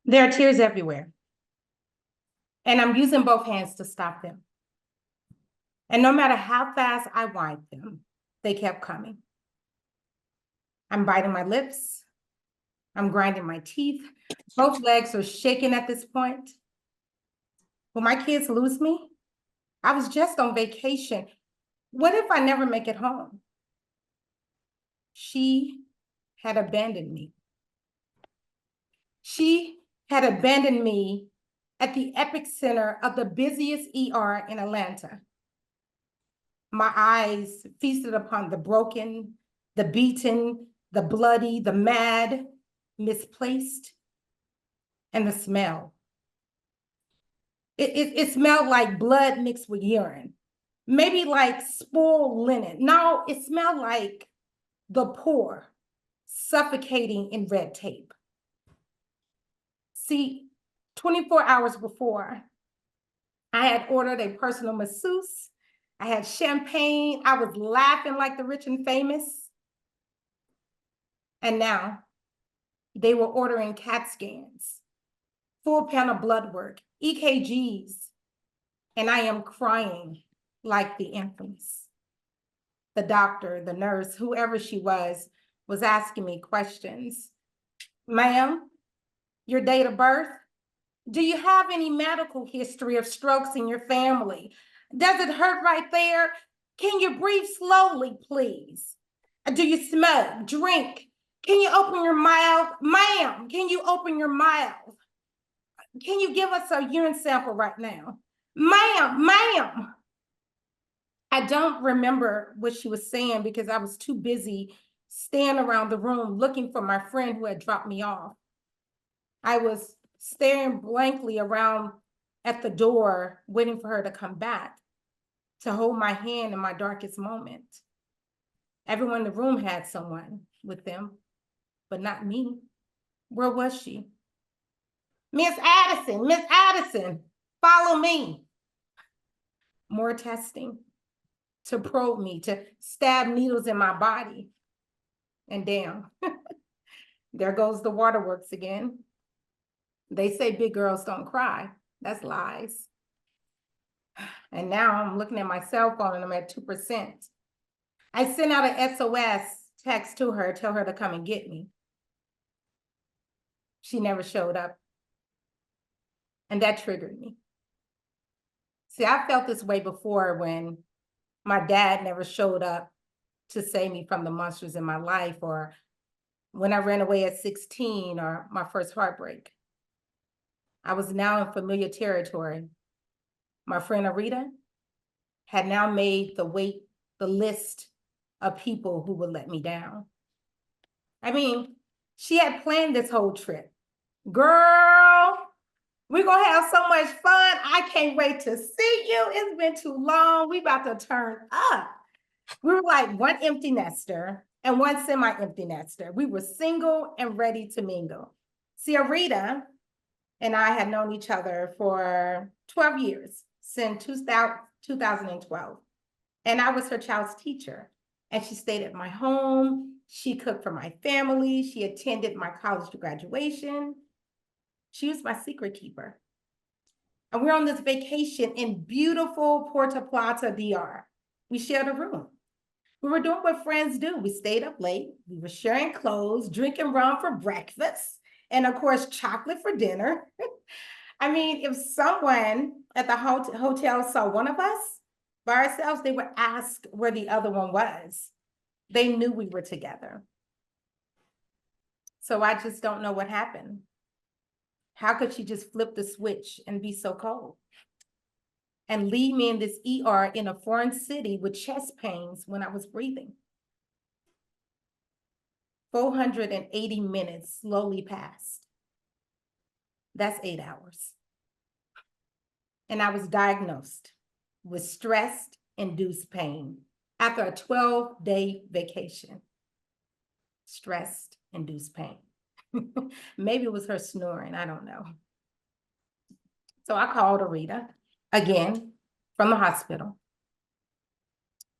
There are tears everywhere. And I'm using both hands to stop them. And no matter how fast I wiped them, they kept coming. I'm biting my lips. I'm grinding my teeth. Both legs are shaking at this point. Will my kids lose me? I was just on vacation. What if I never make it home? She had abandoned me. She had abandoned me at the epicenter of the busiest ER in Atlanta. My eyes feasted upon the broken, the beaten, the bloody, the mad, misplaced, and the smell. It smelled like blood mixed with urine, maybe like spoiled linen. No, it smelled like the poor suffocating in red tape. See, 24 hours before, I had ordered a personal masseuse. I had champagne. I was laughing like the rich and famous. And now they were ordering CAT scans, full panel blood work, EKGs, and I am crying like the infamous. The doctor, the nurse, whoever she was asking me questions. Ma'am, your date of birth? Do you have any medical history of strokes in your family? Does it hurt right there? Can you breathe slowly, please? Do you smoke, drink? Can you open your mouth? Ma'am, can you open your mouth? Can you give us a urine sample right now? Ma'am. I don't remember what she was saying because I was too busy standing around the room looking for my friend who had dropped me off. I was staring blankly around at the door, waiting for her to come back to hold my hand in my darkest moment. Everyone in the room had someone with them, but not me. Where was she? Miss Addison, follow me. More testing to probe me, to stab needles in my body. And damn, there goes the waterworks again. They say big girls don't cry. That's lies. And now I'm looking at my cell phone and I'm at 2%. I sent out an SOS text to her, tell her to come and get me. She never showed up. And that triggered me. See, I felt this way before when my dad never showed up to save me from the monsters in my life, or when I ran away at 16, or my first heartbreak. I was now in familiar territory. My friend Arita had now made the list of people who would let me down. I mean, she had planned this whole trip. Girl, we're gonna have so much fun. I can't wait to see you. It's been too long. We about to turn up. We were like one empty nester and one semi-empty nester. We were single and ready to mingle. See, Arita and I had known each other for 12 years, since 2012. And I was her child's teacher. And she stayed at my home. She cooked for my family. She attended my college graduation. She was my secret keeper. And we're on this vacation in beautiful Puerto Plata, DR. We shared a room. We were doing what friends do. We stayed up late. We were sharing clothes, drinking rum for breakfast, and of course, chocolate for dinner. I mean, if someone at the hotel saw one of us by ourselves, they would ask where the other one was. They knew we were together. So I just don't know what happened. How could she just flip the switch and be so cold? And leave me in this ER in a foreign city with chest pains when I was breathing. 480 minutes slowly passed. That's 8 hours. And I was diagnosed with stress-induced pain after a 12-day vacation. Stress-induced pain. Maybe it was her snoring, I don't know. So I called Arita again from the hospital.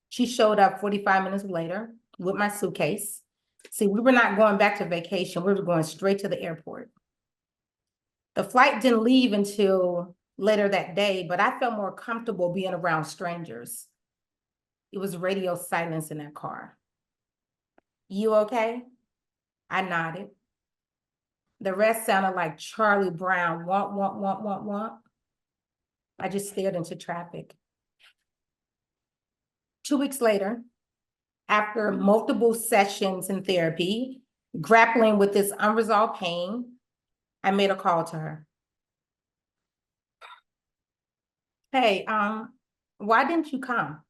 She showed up 45 minutes later with my suitcase. See, we were not going back to vacation. We were going straight to the airport. The flight didn't leave until later that day, but I felt more comfortable being around strangers. It was radio silence in that car. You okay? I nodded. The rest sounded like Charlie Brown, womp, womp, womp, womp, womp. I just stared into traffic. 2 weeks later, after multiple sessions in therapy, grappling with this unresolved pain, I made a call to her. Hey, why didn't you come?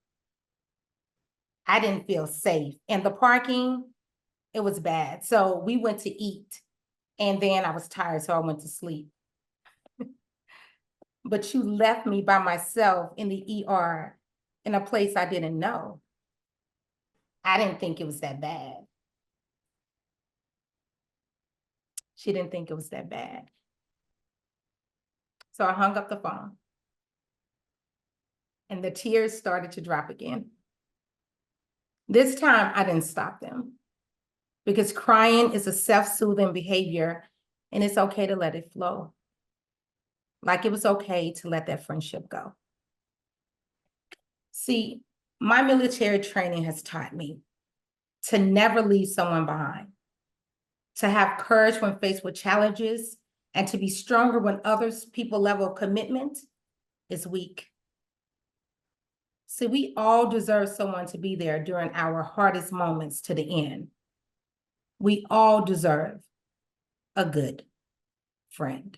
I didn't feel safe. And the parking, it was bad. So we went to eat. And then I was tired, so I went to sleep. But you left me by myself in the ER in a place I didn't know. I didn't think it was that bad. She didn't think it was that bad. So I hung up the phone. And the tears started to drop again. This time, I didn't stop them. Because crying is a self-soothing behavior, and it's okay to let it flow. Like it was okay to let that friendship go. See, my military training has taught me to never leave someone behind, to have courage when faced with challenges, and to be stronger when others people's level of commitment is weak. See, we all deserve someone to be there during our hardest moments to the end. We all deserve a good friend.